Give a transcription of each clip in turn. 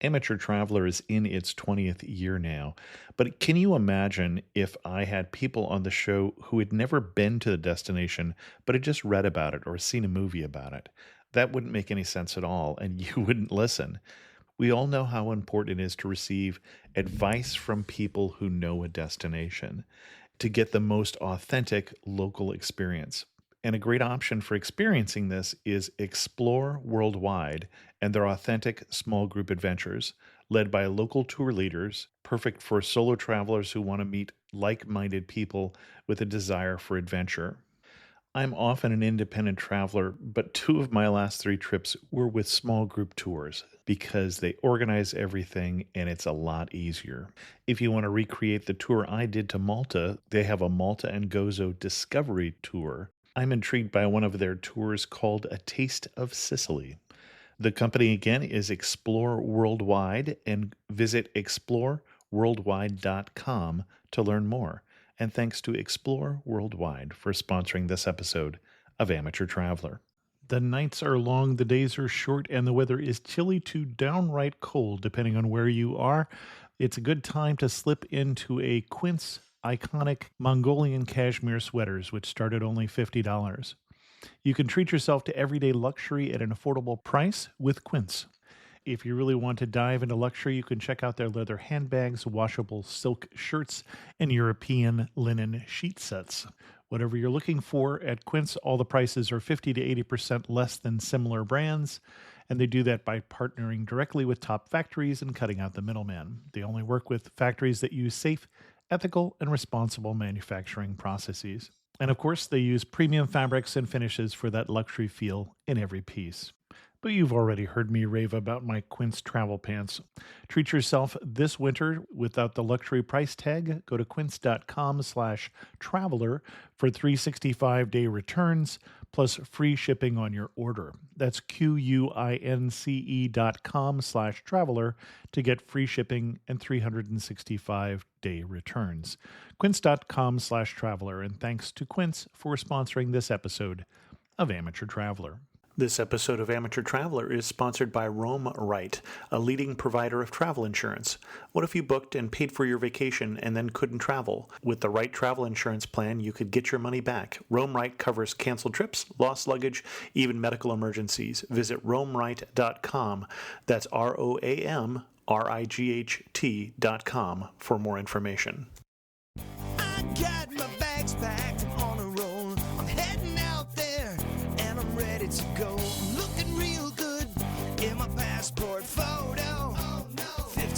Amateur Traveler is in its 20th year now, but can you imagine if I had people on the show who had never been to the destination, but had just read about it or seen a movie about it? That wouldn't make any sense at all, and you wouldn't listen. We all know how important it is to receive advice from people who know a destination to get the most authentic local experience. And a great option for experiencing this is Explore Worldwide and their authentic small group adventures, led by local tour leaders, perfect for solo travelers who want to meet like minded people with a desire for adventure. I'm often an independent traveler, but two of my last three trips were with small group tours because they organize everything and it's a lot easier. If you want to recreate the tour I did to Malta, they have a Malta and Gozo Discovery Tour. I'm intrigued by one of their tours called A Taste of Sicily. The company again is Explore Worldwide, and visit exploreworldwide.com to learn more. And thanks to Explore Worldwide for sponsoring this episode of Amateur Traveler. The nights are long, the days are short, and the weather is chilly to downright cold, depending on where you are. It's a good time to slip into a Quince iconic Mongolian cashmere sweaters, which start at only $50. You can treat yourself to everyday luxury at an affordable price with Quince. If you really want to dive into luxury, you can check out their leather handbags, washable silk shirts, and European linen sheet sets. Whatever you're looking for at Quince, all the prices are 50 to 80% less than similar brands, and they do that by partnering directly with top factories and cutting out the middleman. They only work with factories that use safe, ethical, and responsible manufacturing processes. And of course, they use premium fabrics and finishes for that luxury feel in every piece. But you've already heard me rave about my Quince travel pants. Treat yourself this winter without the luxury price tag. Go to quince.com/traveler for 365-day returns plus free shipping on your order. That's QUINCE.com/traveler to get free shipping and 365-day returns. Quince.com/traveler, and thanks to Quince for sponsoring this episode of Amateur Traveler. This episode of Amateur Traveler is sponsored by Roam Right, a leading provider of travel insurance. What if you booked and paid for your vacation and then couldn't travel? With the right travel insurance plan, you could get your money back. Roam Right covers canceled trips, lost luggage, even medical emergencies. Visit roamright.com. That's ROAMRIGHT.com for more information. I got my bags packed on a roll. I'm heading out there and I'm ready to go. I'm looking real good in my passport photo.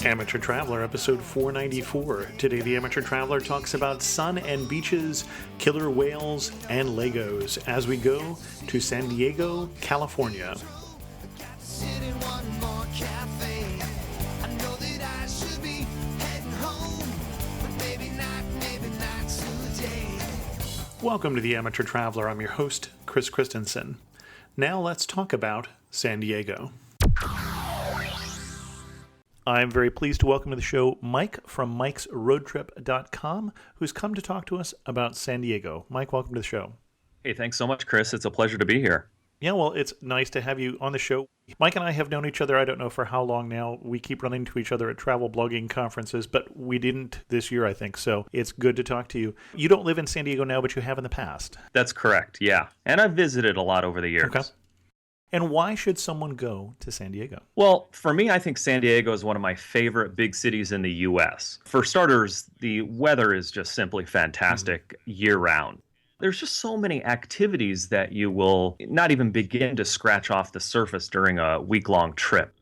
Amateur Traveler, episode 494. Today, the Amateur Traveler talks about sun and beaches, killer whales, and Legos as we go to San Diego, California. Sit in one more cafe. I know that I should be heading home, but maybe not today. Welcome to the Amateur Traveler. I'm your host, Chris Christensen. Now let's talk about San Diego. I'm very pleased to welcome to the show Mike from mikesroadtrip.com, who's come to talk to us about San Diego. Mike, welcome to the show. Hey, thanks so much, Chris. It's a pleasure to be here. Yeah, well, it's nice to have you on the show. Mike and I have known each other, I don't know for how long now. We keep running into each other at travel blogging conferences, but we didn't this year, I think. So it's good to talk to you. You don't live in San Diego now, but you have in the past. That's correct, yeah. And I've visited a lot over the years. Okay. And why should someone go to San Diego? Well, for me, I think San Diego is one of my favorite big cities in the U.S. For starters, the weather is just simply fantastic year-round. There's just so many activities that you will not even begin to scratch off the surface during a week-long trip.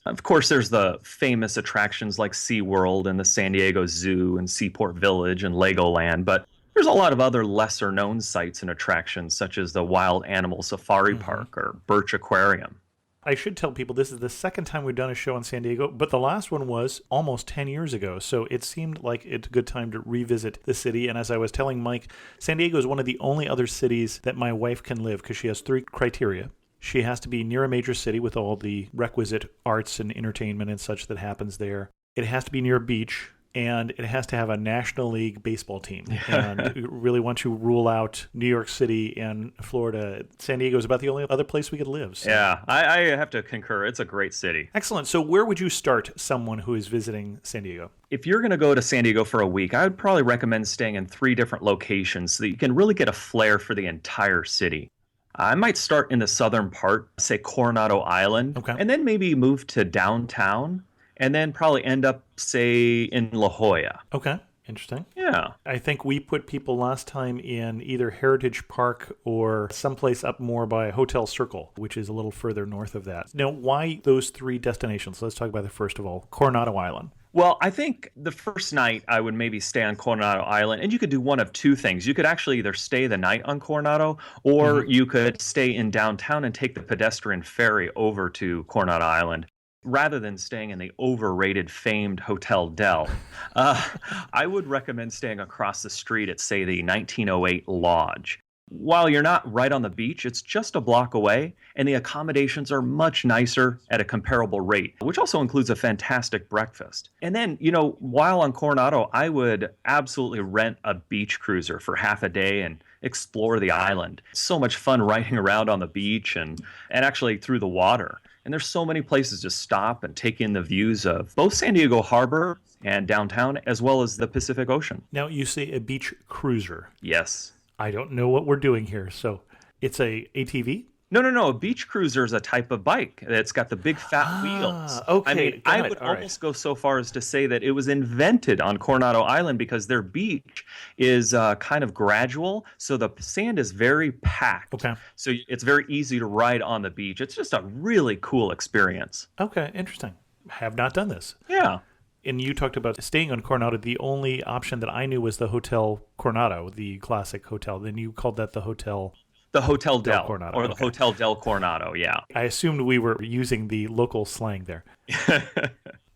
Of course, there's the famous attractions like SeaWorld and the San Diego Zoo and Seaport Village and Legoland, but there's a lot of other lesser-known sites and attractions, such as the Wild Animal Safari Park or Birch Aquarium. I should tell people this is the second time we've done a show in San Diego, but the last one was almost 10 years ago, so it seemed like it's a good time to revisit the city. And as I was telling Mike, San Diego is one of the only other cities that my wife can live because she has three criteria. She has to be near a major city with all the requisite arts and entertainment and such that happens there. It has to be near a beach, and it has to have a National League baseball team. And really, once you rule out New York City and Florida, San Diego is about the only other place we could live. So. Yeah, I have to concur. It's a great city. Excellent. So where would you start someone who is visiting San Diego? If you're going to go to San Diego for a week, I would probably recommend staying in 3 different locations so that you can really get a flair for the entire city. I might start in the southern part, say Coronado Island, Okay. and then maybe move to downtown, and then probably end up, say, in La Jolla. Okay. Interesting. Yeah. I think we put people last time in either Heritage Park or someplace up more by Hotel Circle, which is a little further north of that. Now, why those 3 destinations? Let's talk about the first of all, Coronado Island. Well, I think the first night I would maybe stay on Coronado Island, and you could do one of 2 things. You could actually either stay the night on Coronado, or you could stay in downtown and take the pedestrian ferry over to Coronado Island, rather than staying in the overrated, famed Hotel Del. I would recommend staying across the street at, say, the 1908 Lodge. While you're not right on the beach, it's just a block away, and the accommodations are much nicer at a comparable rate, which also includes a fantastic breakfast. And then, while on Coronado, I would absolutely rent a beach cruiser for half a day and explore the island. It's so much fun riding around on the beach and actually through the water. And there's so many places to stop and take in the views of both San Diego Harbor and downtown, as well as the Pacific Ocean. Now, you say a beach cruiser. Yes. I don't know what we're doing here. So it's a ATV? No. A beach cruiser is a type of bike. It's got the big fat wheels. Okay. I mean, I would almost go so far as to say that it was invented on Coronado Island because their beach is kind of gradual. So the sand is very packed. Okay. So it's very easy to ride on the beach. It's just a really cool experience. Okay, interesting. Have not done this. Yeah. And you talked about staying on Coronado. The only option that I knew was the Hotel Coronado, the classic hotel. Then you called that the Hotel... The Hotel Del Coronado, or the Hotel Del Coronado, yeah. I assumed we were using the local slang there.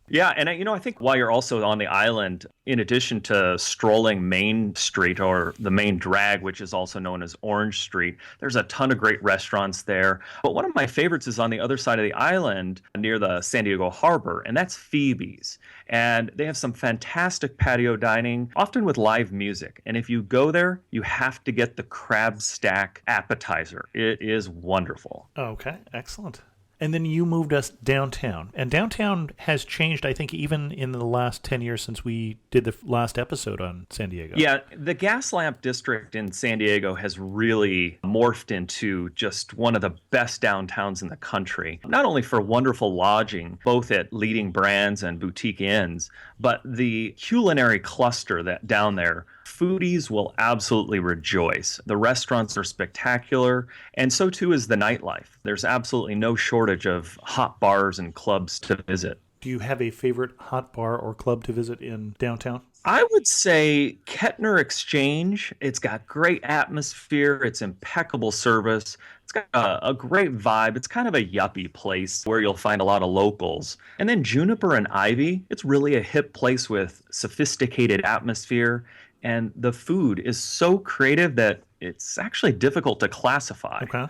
Yeah, and I think while you're also on the island, in addition to strolling Main Street or the main drag, which is also known as Orange Street, there's a ton of great restaurants there. But one of my favorites is on the other side of the island near the San Diego Harbor, and that's Phoebe's. And they have some fantastic patio dining, often with live music. And if you go there, you have to get the crab stack appetizer. It is wonderful. Okay, excellent. And then you moved us downtown. And downtown has changed, I think, even in the last 10 years since we did the last episode on San Diego. Yeah, the Gaslamp District in San Diego has really morphed into just one of the best downtowns in the country. Not only for wonderful lodging, both at leading brands and boutique inns, but the culinary cluster that down there, foodies will absolutely rejoice. The restaurants are spectacular, and so too is the nightlife. There's absolutely no shortage of hot bars and clubs to visit. Do you have a favorite hot bar or club to visit in downtown? I would say Kettner Exchange. It's got great atmosphere. It's impeccable service. It's got a great vibe. It's kind of a yuppie place where you'll find a lot of locals. And then Juniper and Ivy. It's really a hip place with sophisticated atmosphere. And the food is so creative that it's actually difficult to classify. Okay.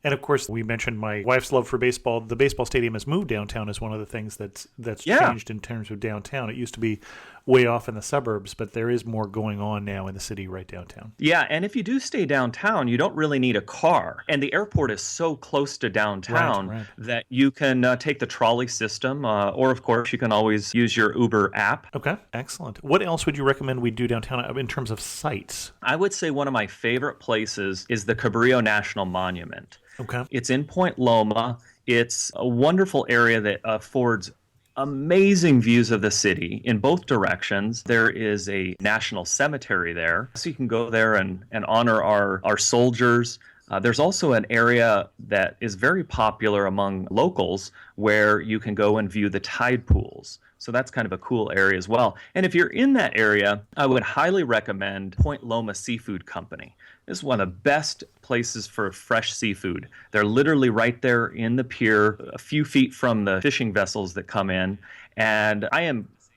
And of course, we mentioned my wife's love for baseball. The baseball stadium has moved downtown as one of the things that's changed in terms of downtown. It used to be way off in the suburbs, but there is more going on now in the city right downtown. Yeah, and if you do stay downtown, you don't really need a car. And the airport is so close to downtown that you can take the trolley system, or of course, you can always use your Uber app. Okay, excellent. What else would you recommend we do downtown in terms of sites? I would say one of my favorite places is the Cabrillo National Monument. Okay. It's in Point Loma. It's a wonderful area that affords amazing views of the city in both directions. There is a national cemetery there, so you can go there and honor our soldiers. There's also an area that is very popular among locals where you can go and view the tide pools. So that's kind of a cool area as well. And if you're in that area, I would highly recommend Point Loma Seafood Company. This is one of the best places for fresh seafood. They're literally right there in the pier, a few feet from the fishing vessels that come in. And I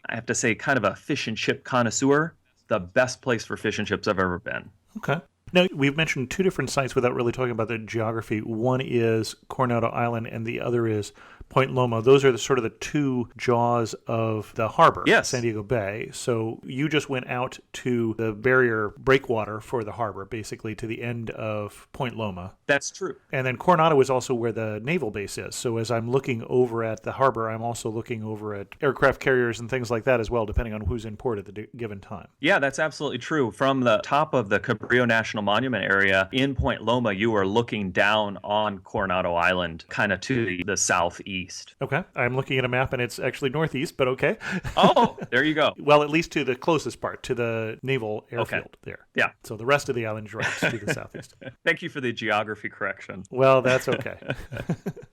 have to say, kind of a fish and chip connoisseur. The best place for fish and chips I've ever been. Okay. Now, we've mentioned 2 different sites without really talking about the geography. One is Coronado Island, and the other is Point Loma. Those are the sort of the two jaws of the harbor, Yes. San Diego Bay. So you just went out to the barrier breakwater for the harbor, basically to the end of Point Loma. That's true. And then Coronado is also where the naval base is. So as I'm looking over at the harbor, I'm also looking over at aircraft carriers and things like that as well, depending on who's in port at the given time. Yeah, that's absolutely true. From the top of the Cabrillo National Monument area in Point Loma, you are looking down on Coronado Island, kind of to the southeast. Okay. I'm looking at a map and it's actually northeast, but okay. Oh, there you go. Well, at least to the closest part, to the naval airfield there. Yeah. So the rest of the island is right to the southeast. Thank you for the geography correction. Well, that's okay.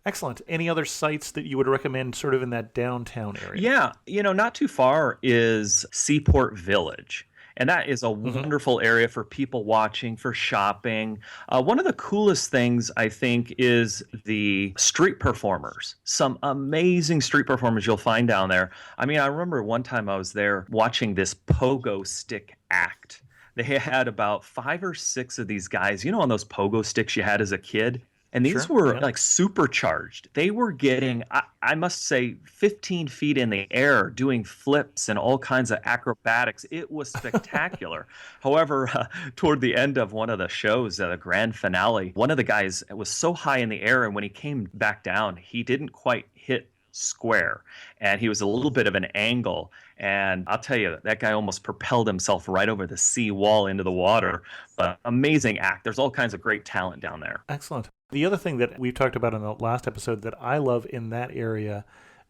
Excellent. Any other sites that you would recommend sort of in that downtown area? Yeah, not too far is Seaport Village. And that is a wonderful area for people watching, for shopping. One of the coolest things, I think, is the street performers. Some amazing street performers you'll find down there. I mean, I remember one time I was there watching this pogo stick act. They had about 5 or 6 of these guys, on those pogo sticks you had as a kid. And these were like supercharged. They were getting, I must say, 15 feet in the air, doing flips and all kinds of acrobatics. It was spectacular. However, toward the end of one of the shows, the grand finale, one of the guys was so high in the air, and when he came back down, he didn't quite hit square, and he was a little bit of an angle, and I'll tell you, that guy almost propelled himself right over the sea wall into the water. But amazing act. There's all kinds of great talent down there. Excellent. The other thing that we've talked about in the last episode that I love in that area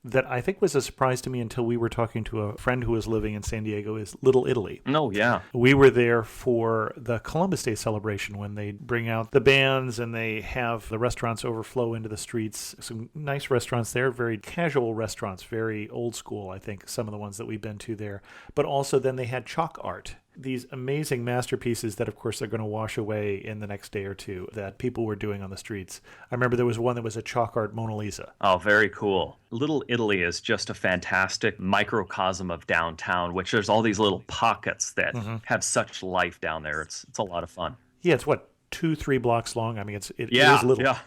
that I think was a surprise to me until we were talking to a friend who was living in San Diego is Little Italy. Oh, yeah. We were there for the Columbus Day celebration when they bring out the bands and they have the restaurants overflow into the streets. Some nice restaurants there, very casual restaurants, very old school, I think, some of the ones that we've been to there. But also then they had chalk art. These amazing masterpieces that, of course, are going to wash away in the next day or two that people were doing on the streets. I remember there was one that was a chalk art Mona Lisa. Oh, very cool. Little Italy is just a fantastic microcosm of downtown, which there's all these little pockets that have such life down there. It's a lot of fun. Yeah, it's what, 2-3 blocks long? I mean, it is little. Yeah.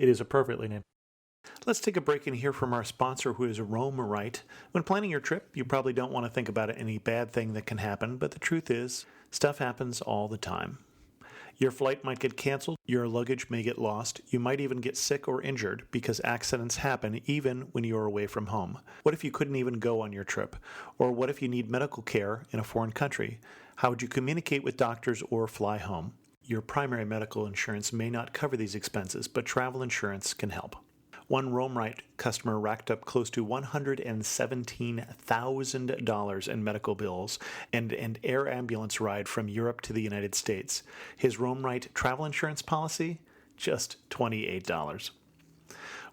It is appropriately named. Let's take a break and hear from our sponsor, who is Roam-Rite. When planning your trip, you probably don't want to think about any bad thing that can happen, but the truth is, stuff happens all the time. Your flight might get canceled, your luggage may get lost, you might even get sick or injured because accidents happen even when you are away from home. What if you couldn't even go on your trip? Or what if you need medical care in a foreign country? How would you communicate with doctors or fly home? Your primary medical insurance may not cover these expenses, but travel insurance can help. One Roam-Rite customer racked up close to $117,000 in medical bills and an air ambulance ride from Europe to the United States. His Roam-Rite travel insurance policy? Just $28.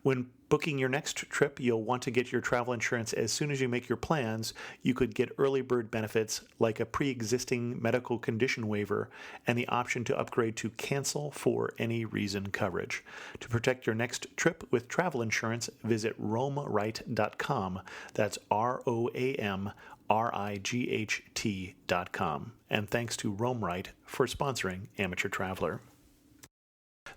When booking your next trip, you'll want to get your travel insurance as soon as you make your plans. You could get early bird benefits like a pre-existing medical condition waiver and the option to upgrade to cancel for any reason coverage. To protect your next trip with travel insurance, visit roamrite.com. That's ROAMRIGHT.com. And thanks to Roam-Rite for sponsoring Amateur Traveler.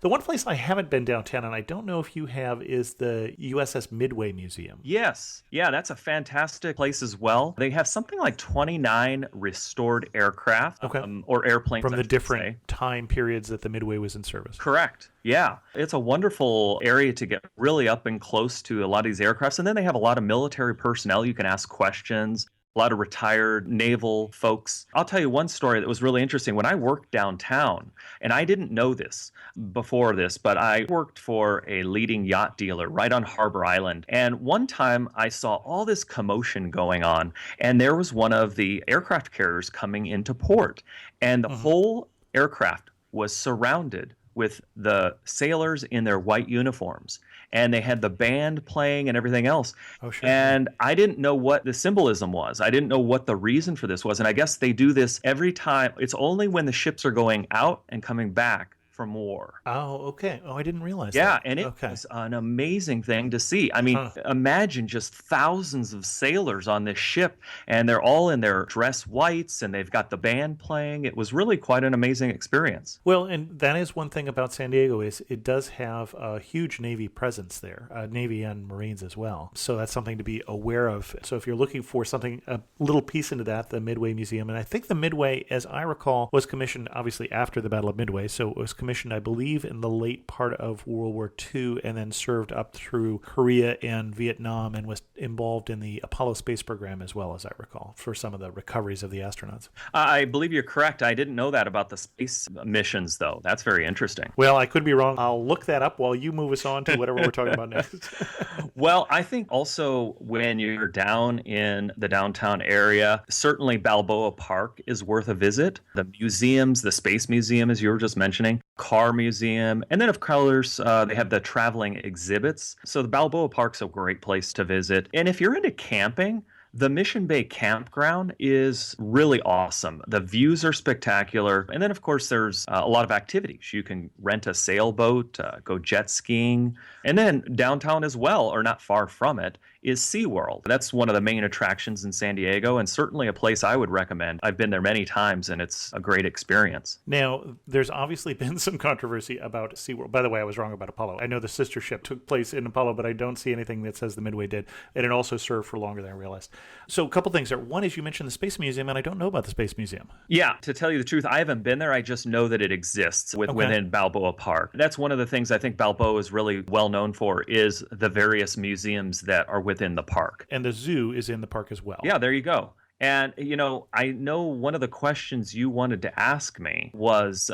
The one place I haven't been downtown, and I don't know if you have, is the USS Midway Museum. Yes. Yeah, that's a fantastic place as well. They have something like 29 restored aircraft or airplanes. From the different time periods that the Midway was in service. Correct. Yeah. It's a wonderful area to get really up and close to a lot of these aircrafts. And then they have a lot of military personnel. You can ask questions. A lot of retired naval folks. I'll tell you one story that was really interesting. When I worked downtown, and I didn't know this before this, but I worked for a leading yacht dealer right on Harbor Island. And one time I saw all this commotion going on, and there was one of the aircraft carriers coming into port. And the whole aircraft was surrounded with the sailors in their white uniforms. And they had the band playing and everything else. Oh, sure. And I didn't know what the symbolism was. I didn't know what the reason for this was. And I guess they do this every time. It's only when the ships are going out and coming back from war. Oh, okay. Oh, I didn't realize Yeah, that. and it Okay. was an amazing thing to see. I mean, imagine just thousands of sailors on this ship, and they're all in their dress whites, and they've got the band playing. It was really quite an amazing experience. Well, and that is one thing about San Diego is it does have a huge Navy presence there, Navy and Marines as well. So that's something to be aware of. So if you're looking for something, a little piece into that, the Midway Museum, and I think the Midway, as I recall, was commissioned obviously after the Battle of Midway. So it was commissioned, I believe, in the late part of World War II and then served up through Korea and Vietnam and was involved in the Apollo space program as well, as I recall, for some of the recoveries of the astronauts. I believe you're correct. I didn't know that about the space missions, though. That's very interesting. Well, I could be wrong. I'll look that up while you move us on to whatever we're talking about next. Well, I think also when you're down in the downtown area, certainly Balboa Park is worth a visit. The museums, the Space Museum, as you were just mentioning, Car Museum, and then of course they have the traveling exhibits. So the Balboa Park's a great place to visit. And if you're into camping, the Mission Bay Campground is really awesome. The views are spectacular. And then, of course, there's a lot of activities. You can rent a sailboat, go jet skiing. And then downtown as well, or not far from it, is SeaWorld. That's one of the main attractions in San Diego and certainly a place I would recommend. I've been there many times and it's a great experience. Now, there's obviously been some controversy about SeaWorld. By the way, I was wrong about Apollo. I know the sister ship took place in Apollo, but I don't see anything that says the Midway did. And it also served for longer than I realized. So a couple things there. One is you mentioned the Space Museum, and I don't know about the Space Museum. Yeah, to tell you the truth, I haven't been there. I just know that it exists within Balboa Park. That's one of the things I think Balboa is really well known for is the various museums that are within the park. And the zoo is in the park as well. Yeah, there you go. And, you know, I know one of the questions you wanted to ask me was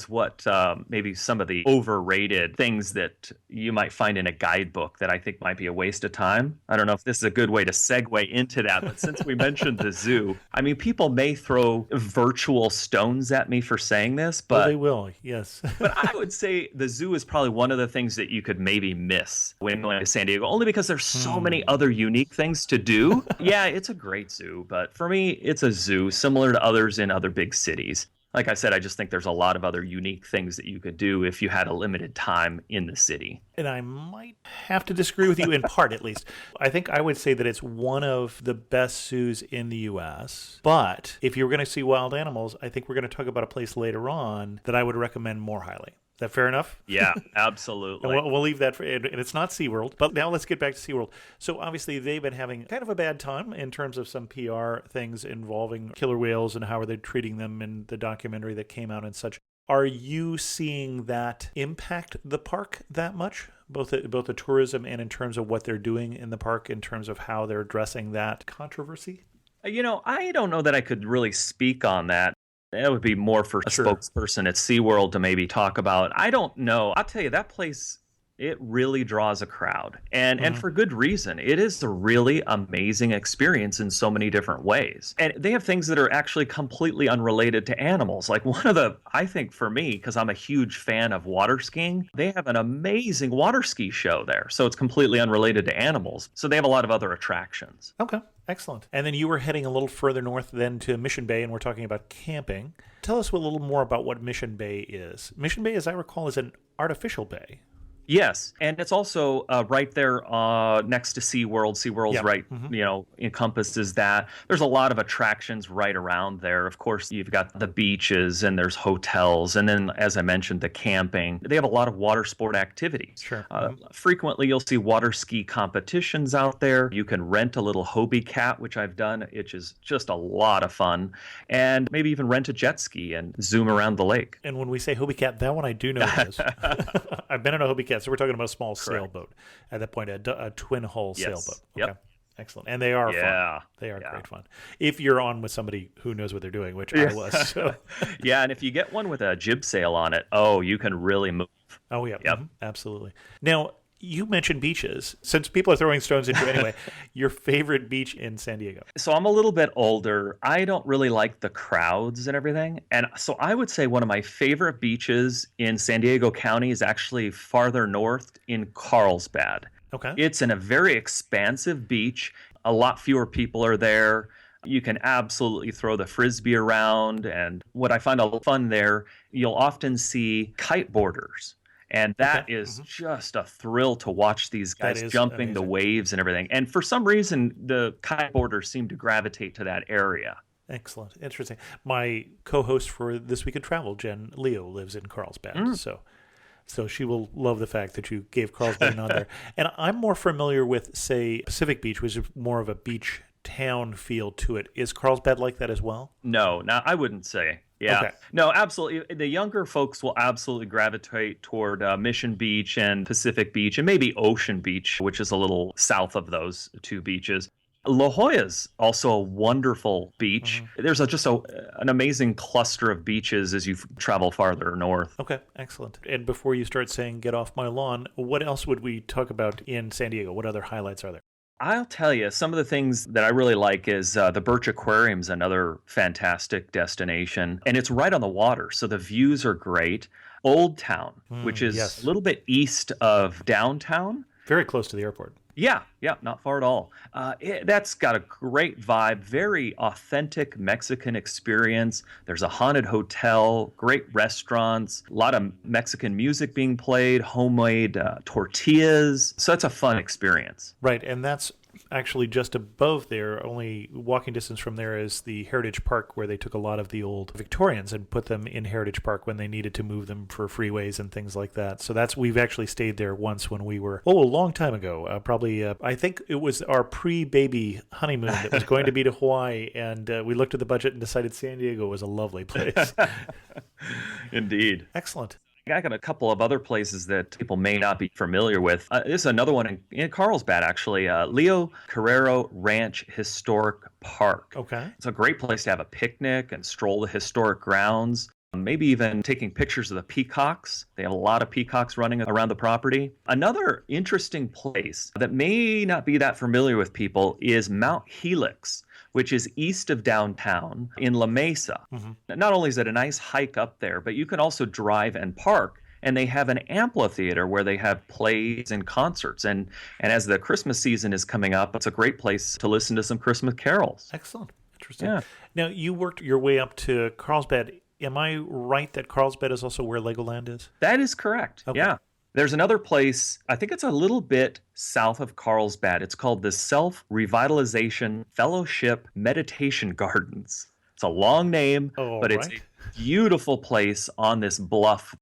what maybe some of the overrated things that you might find in a guidebook that I think might be a waste of time. I don't know if this is a good way to segue into that, but since we mentioned the zoo, I mean, people may throw virtual stones at me for saying this, but they will, yes. But I would say the zoo is probably one of the things that you could maybe miss when going to San Diego, only because there's so many other unique things to do. Yeah, it's a great zoo, but for me, it's a zoo similar to others in other big cities. Like I said, I just think there's a lot of other unique things that you could do if you had a limited time in the city. And I might have to disagree with you in part, at least. I think I would say that it's one of the best zoos in the U.S. But if you were going to see wild animals, I think we're going to talk about a place later on that I would recommend more highly. Is that fair enough? Yeah, absolutely. And we'll leave that for, and it's not SeaWorld. But now let's get back to SeaWorld. So obviously they've been having kind of a bad time in terms of some PR things involving killer whales and how are they treating them in the documentary that came out and such. Are you seeing that impact the park that much? Both the tourism and in terms of what they're doing in the park, in terms of how they're addressing that controversy? You know, I don't know that I could really speak on that. That would be more for a spokesperson at SeaWorld to maybe talk about. I don't know. I'll tell you, that place, it really draws a crowd. And for good reason. It is a really amazing experience in so many different ways. And they have things that are actually completely unrelated to animals. Like one of the, I think for me, because I'm a huge fan of water skiing, they have an amazing water ski show there. So it's completely unrelated to animals. So they have a lot of other attractions. Okay. Excellent. And then you were heading a little further north then to Mission Bay, and we're talking about camping. Tell us a little more about what Mission Bay is. Mission Bay, as I recall, is an artificial bay. Yes, and it's also right there next to SeaWorld. SeaWorld's right, you know, encompasses that. There's a lot of attractions right around there. Of course, you've got the beaches and there's hotels. And then, as I mentioned, the camping. They have a lot of water sport activities. Sure. Frequently, you'll see water ski competitions out there. You can rent a little Hobie Cat, which I've done, which is just a lot of fun. And maybe even rent a jet ski and zoom around the lake. And when we say Hobie Cat, that one I do know what it is. I've been in a Hobie Cat. So we're talking about a small sailboat at that point, a twin hull sailboat. Okay. Yep. Excellent. And they are fun. They are great fun. If you're on with somebody who knows what they're doing, which I was. So. Yeah, and if you get one with a jib sail on it, you can really move. Oh, yeah. Yep. Absolutely. Now, you mentioned beaches. Since people are throwing stones at you anyway, your favorite beach in San Diego? So I'm a little bit older. I don't really like the crowds and everything. And so I would say one of my favorite beaches in San Diego County is actually farther north in Carlsbad. Okay. It's in a very expansive beach. A lot fewer people are there. You can absolutely throw the frisbee around. And what I find a lot fun there, you'll often see kiteboarders. And that is just a thrill to watch these guys jumping the waves and everything. And for some reason, the kiteboarders seem to gravitate to that area. Excellent. Interesting. My co-host for This Week in Travel, Jen Leo, lives in Carlsbad. So she will love the fact that you gave Carlsbad a nod there. And I'm more familiar with, say, Pacific Beach, which is more of a beach town feel to it. Is Carlsbad like that as well? No, I wouldn't say. Yeah. Okay. No, absolutely. The younger folks will absolutely gravitate toward Mission Beach and Pacific Beach and maybe Ocean Beach, which is a little south of those two beaches. La Jolla's also a wonderful beach. There's an amazing cluster of beaches as you travel farther north. Okay, excellent. And before you start saying get off my lawn, what else would we talk about in San Diego? What other highlights are there? I'll tell you, some of the things that I really like is the Birch Aquarium's another fantastic destination. And it's right on the water, so the views are great. Old Town, which is a little bit east of downtown. Very close to the airport. Yeah, not far at all. That's got a great vibe, very authentic Mexican experience. There's a haunted hotel, great restaurants, a lot of Mexican music being played, homemade tortillas. So it's a fun experience. Right, and that's actually just above there, only walking distance from there is the Heritage Park, where they took a lot of the old Victorians and put them in Heritage Park when they needed to move them for freeways and things like that. So we've actually stayed there once when we were, a long time ago, I think it was our pre-baby honeymoon that was going to be to Hawaii, and we looked at the budget and decided San Diego was a lovely place. Indeed. Excellent. I got a couple of other places that people may not be familiar with. This is another one in Carlsbad, actually. Leo Carrero Ranch Historic Park. Okay. It's a great place to have a picnic and stroll the historic grounds. Maybe even taking pictures of the peacocks. They have a lot of peacocks running around the property. Another interesting place that may not be that familiar with people is Mount Helix, which is east of downtown in La Mesa. Not only is it a nice hike up there, but you can also drive and park. And they have an amphitheater where they have plays and concerts. And as the Christmas season is coming up, it's a great place to listen to some Christmas carols. Excellent. Interesting. Yeah. Now, you worked your way up to Carlsbad. Am I right that Carlsbad is also where Legoland is? That is correct. Okay. Yeah. There's another place, I think it's a little bit south of Carlsbad. It's called the Self-Revitalization Fellowship Meditation Gardens. It's a long name, but it's a beautiful place on this bluff.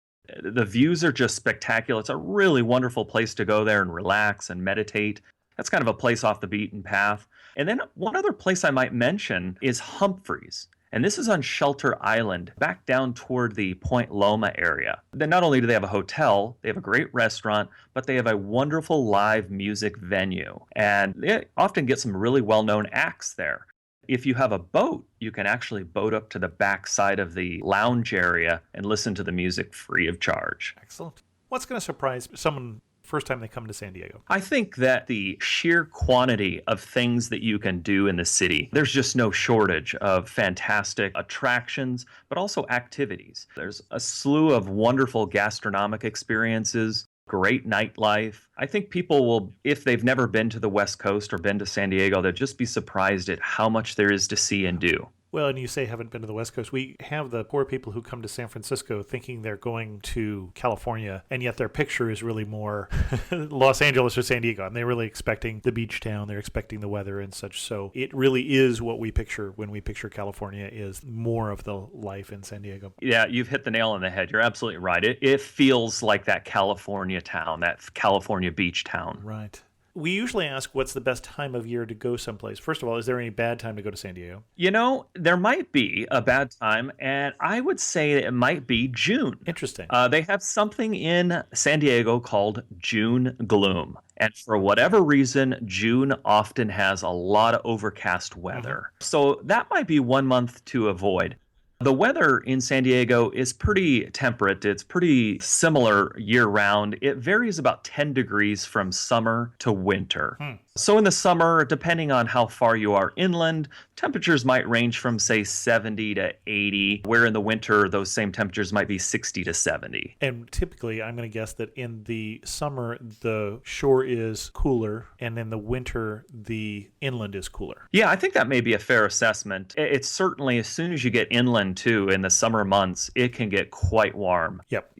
The views are just spectacular. It's a really wonderful place to go there and relax and meditate. That's kind of a place off the beaten path. And then one other place I might mention is Humphreys. And this is on Shelter Island, back down toward the Point Loma area. Then not only do they have a hotel, they have a great restaurant, but they have a wonderful live music venue. And they often get some really well-known acts there. If you have a boat, you can actually boat up to the back side of the lounge area and listen to the music free of charge. Excellent. What's going to surprise someone first time they come to San Diego? I think that the sheer quantity of things that you can do in the city, there's just no shortage of fantastic attractions, but also activities. There's a slew of wonderful gastronomic experiences, great nightlife. I think people will, if they've never been to the West Coast or been to San Diego, they'll just be surprised at how much there is to see and do. Well, and you say haven't been to the West Coast. We have the poor people who come to San Francisco thinking they're going to California, and yet their picture is really more Los Angeles or San Diego. And they're really expecting the beach town. They're expecting the weather and such. So it really is what we picture when we picture California is more of the life in San Diego. Yeah, you've hit the nail on the head. You're absolutely right. It feels like that California town, that California beach town. Right. We usually ask what's the best time of year to go someplace. First of all, is there any bad time to go to San Diego? You know, there might be a bad time, and I would say it might be June. Interesting. They have something in San Diego called June gloom. And for whatever reason, June often has a lot of overcast weather. So that might be 1 month to avoid. The weather in San Diego is pretty temperate. It's pretty similar year-round. It varies about 10 degrees from summer to winter. So in the summer, depending on how far you are inland, temperatures might range from, say, 70 to 80, where in the winter, those same temperatures might be 60 to 70. And typically, I'm going to guess that in the summer, the shore is cooler, and in the winter, the inland is cooler. Yeah, I think that may be a fair assessment. It's certainly, as soon as you get inland, too, in the summer months, it can get quite warm. Yep.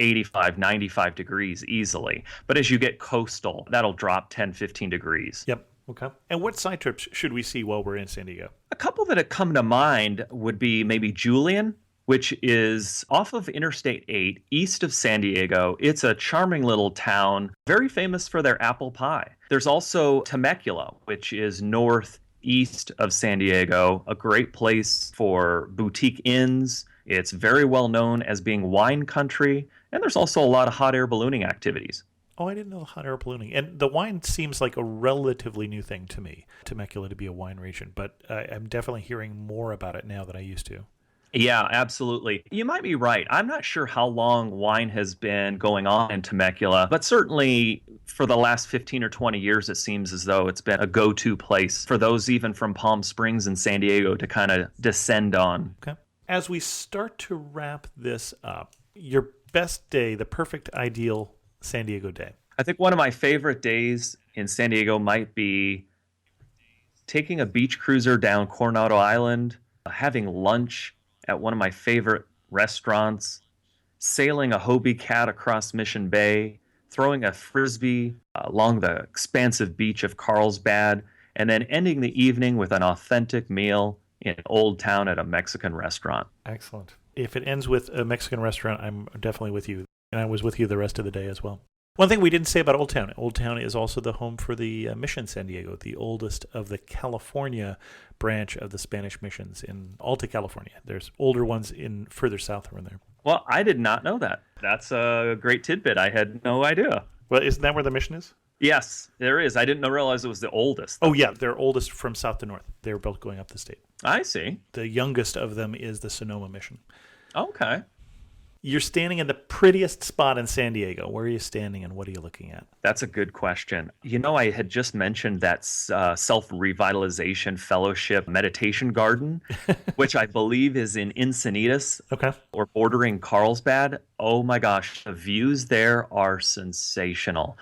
85, 95 degrees easily. But as you get coastal, that'll drop 10, 15 degrees. Yep. Okay. And what side trips should we see while we're in San Diego? A couple that have come to mind would be maybe Julian, which is off of Interstate 8, east of San Diego. It's a charming little town, very famous for their apple pie. There's also Temecula, which is northeast of San Diego, a great place for boutique inns. It's very well known as being wine country, and there's also a lot of hot air ballooning activities. Oh, I didn't know hot air ballooning. And the wine seems like a relatively new thing to me, Temecula to be a wine region, but I'm definitely hearing more about it now than I used to. Yeah, absolutely. You might be right. I'm not sure how long wine has been going on in Temecula, but certainly for the last 15 or 20 years, it seems as though it's been a go-to place for those even from Palm Springs and San Diego to kind of descend on. Okay. As we start to wrap this up, your best day, the perfect ideal San Diego day. I think one of my favorite days in San Diego might be taking a beach cruiser down Coronado Island, having lunch at one of my favorite restaurants, sailing a Hobie Cat across Mission Bay, throwing a frisbee along the expansive beach of Carlsbad, and then ending the evening with an authentic meal in Old Town at a Mexican restaurant. Excellent. If it ends with a Mexican restaurant, I'm definitely with you. And I was with you the rest of the day as well. One thing we didn't say about Old Town. Old Town is also the home for the Mission San Diego, the oldest of the California branch of the Spanish missions in Alta California. There's older ones in further south around there. Well, I did not know that. That's a great tidbit. I had no idea. Well, isn't that where the mission is? Yes, there is. I didn't realize it was the oldest. Oh, yeah. They're oldest from south to north. They're both going up the state. I see. The youngest of them is the Sonoma mission. Okay. You're standing in the prettiest spot in San Diego. Where are you standing and what are you looking at? That's a good question. I had just mentioned that self-revitalization fellowship meditation garden, which I believe is in Encinitas or bordering Carlsbad. Oh my gosh, the views there are sensational.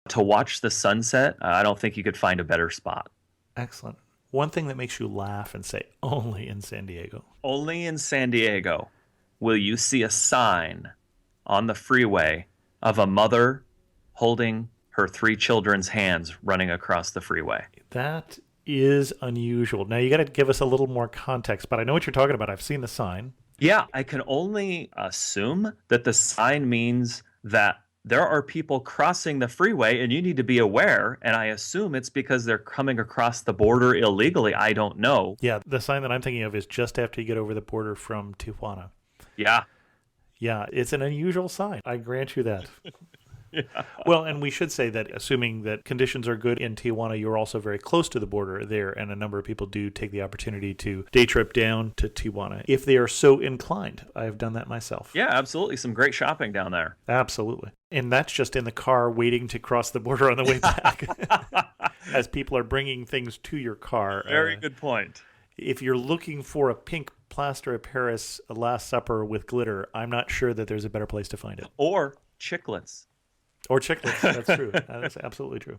To watch the sunset, I don't think you could find a better spot. Excellent. One thing that makes you laugh and say, only in San Diego. Only in San Diego will you see a sign on the freeway of a mother holding her 3 children's hands running across the freeway. That is unusual. Now, you got to give us a little more context, but I know what you're talking about. I've seen the sign. Yeah, I can only assume that the sign means that there are people crossing the freeway and you need to be aware, and I assume it's because they're coming across the border illegally. I don't know. Yeah, the sign that I'm thinking of is just after you get over the border from Tijuana. Yeah. Yeah, it's an unusual sign. I grant you that. Yeah. Well, and we should say that assuming that conditions are good in Tijuana, you're also very close to the border there, and a number of people do take the opportunity to day trip down to Tijuana if they are so inclined. I've done that myself. Yeah, absolutely. Some great shopping down there. Absolutely. And that's just in the car waiting to cross the border on the way back as people are bringing things to your car. Very good point. If you're looking for a pink plaster of Paris Last Supper with glitter, I'm not sure that there's a better place to find it. Or chiclets. Or chiclets. That's true. That's absolutely true.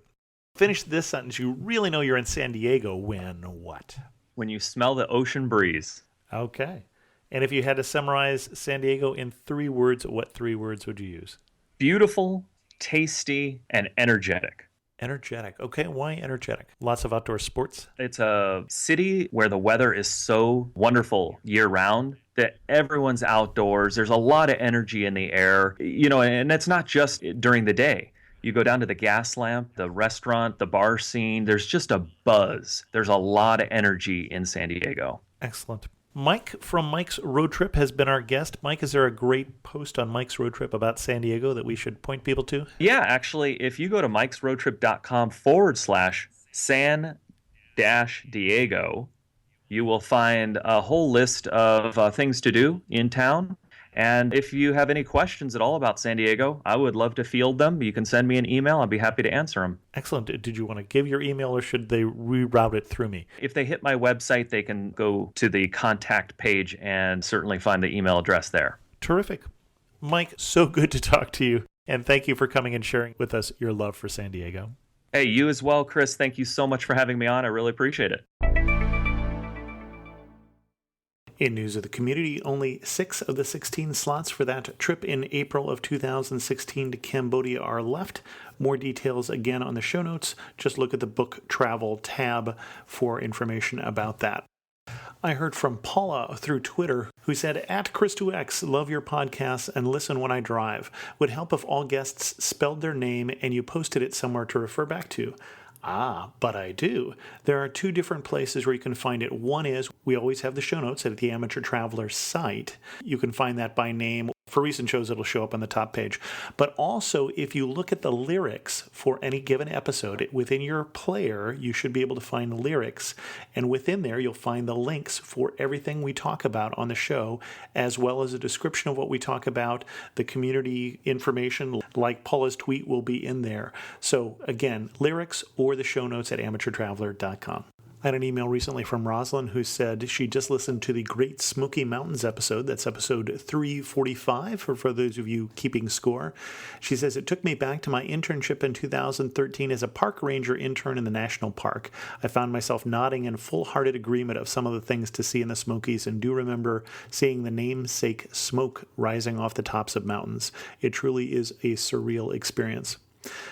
Finish this sentence. You really know you're in San Diego when what? When you smell the ocean breeze. Okay. And if you had to summarize San Diego in 3 words, what 3 words would you use? Beautiful, tasty, and energetic. Energetic. Okay, why energetic? Lots of outdoor sports? It's a city where the weather is so wonderful year-round that everyone's outdoors. There's a lot of energy in the air, and it's not just during the day. You go down to the gas lamp, the restaurant, the bar scene. There's just a buzz. There's a lot of energy in San Diego. Excellent. Mike from Mike's Road Trip has been our guest. Mike, is there a great post on Mike's Road Trip about San Diego that we should point people to? Yeah, actually, if you go to mikesroadtrip.com/San-Diego, you will find a whole list of things to do in town. And if you have any questions at all about San Diego, I would love to field them. You can send me an email. I'd be happy to answer them. Excellent. Did you want to give your email, or should they reroute it through me? If they hit my website, they can go to the contact page and certainly find the email address there. Terrific. Mike, so good to talk to you. And thank you for coming and sharing with us your love for San Diego. Hey, you as well, Chris. Thank you so much for having me on. I really appreciate it. In news of the community, only 6 of the 16 slots for that trip in April of 2016 to Cambodia are left. More details again on the show notes. Just look at the book travel tab for information about that. I heard from Paula through Twitter, who said, at Chris2X, love your podcasts and listen when I drive. Would help if all guests spelled their name and you posted it somewhere to refer back to. But I do. There are 2 different places where you can find it. One is, we always have the show notes at the Amateur Traveler site. You can find that by name. For recent shows, it'll show up on the top page. But also, if you look at the lyrics for any given episode, within your player, you should be able to find lyrics. And within there, you'll find the links for everything we talk about on the show, as well as a description of what we talk about. The community information, like Paula's tweet, will be in there. So again, lyrics or the show notes at amateurtraveler.com. I had an email recently from Rosalind who said she just listened to the Great Smoky Mountains episode. That's episode 345 for those of you keeping score. She says, it took me back to my internship in 2013 as a park ranger intern in the national park. I found myself nodding in full-hearted agreement of some of the things to see in the Smokies, and do remember seeing the namesake smoke rising off the tops of mountains. It truly is a surreal experience.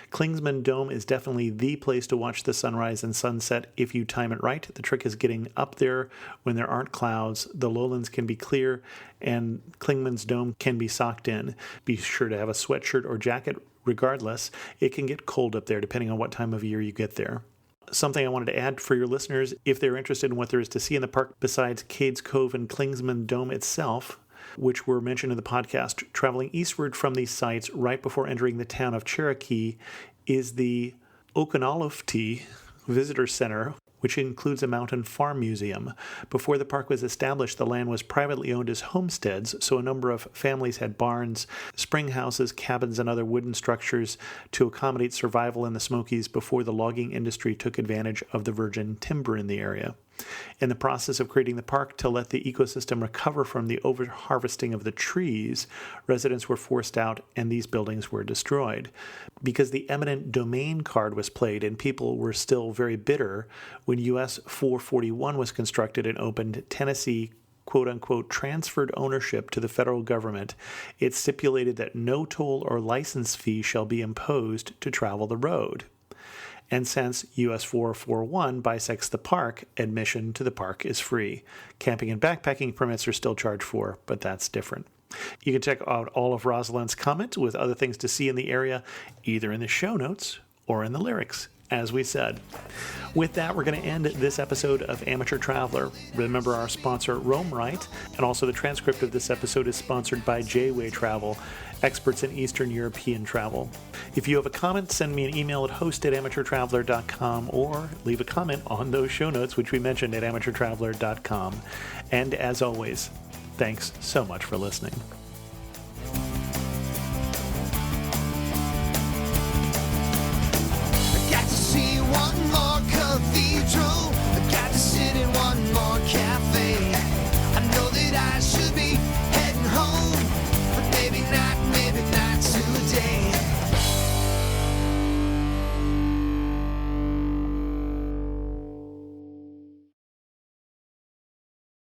Klingsman Dome is definitely the place to watch the sunrise and sunset if you time it right. The trick is getting up there when there aren't clouds. The lowlands can be clear, and Klingsman's Dome can be socked in. Be sure to have a sweatshirt or jacket regardless. It can get cold up there depending on what time of year you get there. Something I wanted to add for your listeners, if they're interested in what there is to see in the park besides Cades Cove and Klingsman Dome itself, which were mentioned in the podcast, traveling eastward from these sites right before entering the town of Cherokee is the Oconaluftee Visitor Center, which includes a mountain farm museum. Before the park was established, the land was privately owned as homesteads, so a number of families had barns, spring houses, cabins, and other wooden structures to accommodate survival in the Smokies before the logging industry took advantage of the virgin timber in the area. In the process of creating the park to let the ecosystem recover from the over-harvesting of the trees, residents were forced out and these buildings were destroyed. Because the eminent domain card was played and people were still very bitter, when US 441 was constructed and opened, Tennessee quote-unquote transferred ownership to the federal government. It stipulated that no toll or license fee shall be imposed to travel the road. And since US 441 bisects the park, admission to the park is free. Camping and backpacking permits are still charged for, but that's different. You can check out all of Rosalind's comments with other things to see in the area, either in the show notes or in the lyrics, as we said. With that, we're going to end this episode of Amateur Traveler. Remember our sponsor, RoamRight, and also the transcript of this episode is sponsored by J-Way Travel, experts in Eastern European travel. If you have a comment, send me an email at host@amateurtraveler.com or leave a comment on those show notes, which we mentioned at amateurtraveler.com. And as always, thanks so much for listening. Got to see one more cathedral.